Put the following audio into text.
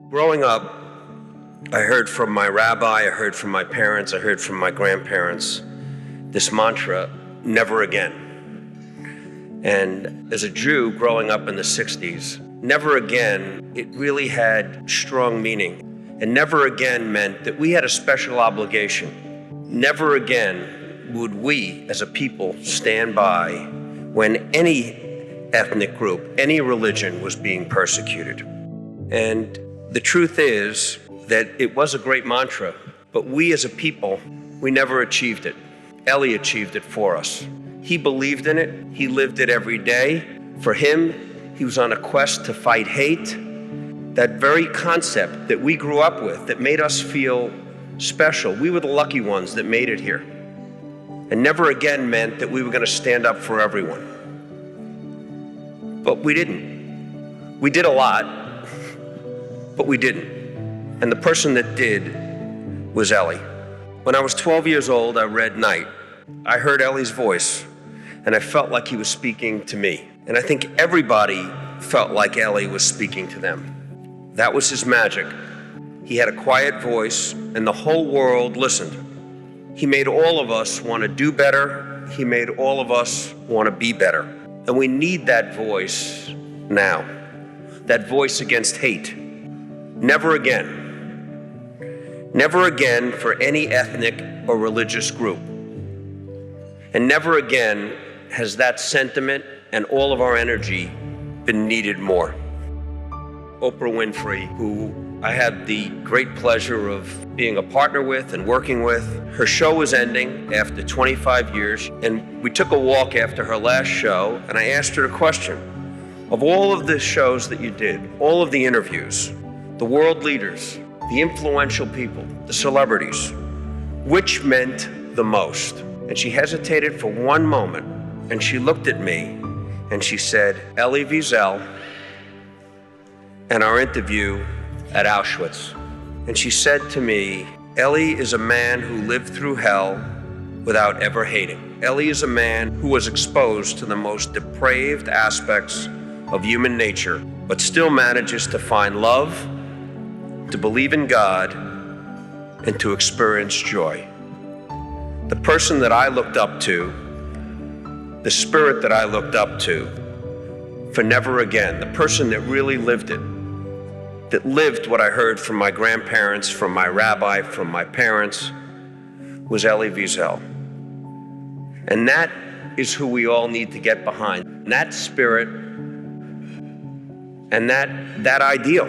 Growing up, I heard from my rabbi, I heard from my parents, I heard from my grandparents this mantra, never again. And as a Jew growing up in the 60s, never again, it really had strong meaning. And never again meant that we had a special obligation. Never again would we as a people stand by when any ethnic group, any religion was being persecuted. And the truth is that it was a great mantra, but we as a people, we never achieved it. Eli achieved it for us. He believed in it. He lived it every day. For him, he was on a quest to fight hate. That very concept that we grew up with, that made us feel special. We were the lucky ones that made it here. And never again meant that we were going to stand up for everyone. But we didn't. We did a lot, but we didn't. And the person that did was Eli. When I was 12 years old, I read Night. I heard Eli's voice, and I felt like he was speaking to me. And I think everybody felt like Eli was speaking to them. That was his magic. He had a quiet voice, and the whole world listened. He made all of us want to do better. He made all of us want to be better. And we need that voice now. That voice against hate. Never again. Never again for any ethnic or religious group. And never again has that sentiment and all of our energy been needed more. Oprah Winfrey, who I had the great pleasure of being a partner with and working with, her show was ending after 25 years, and we took a walk after her last show, and I asked her a question. Of all of the shows that you did, all of the interviews, the world leaders, the influential people, the celebrities, which meant the most? And she hesitated for one moment, and she looked at me, and she said, Elie Wiesel and our interview at Auschwitz. And she said to me, Eli is a man who lived through hell without ever hating. Eli is a man who was exposed to the most depraved aspects of human nature, but still manages to find love, to believe in God, and to experience joy. The person that I looked up to, the spirit that I looked up to, for never again, the person that really lived it, that lived what I heard from my grandparents, from my rabbi, from my parents, was Elie Wiesel. And that is who we all need to get behind. That spirit and that ideal.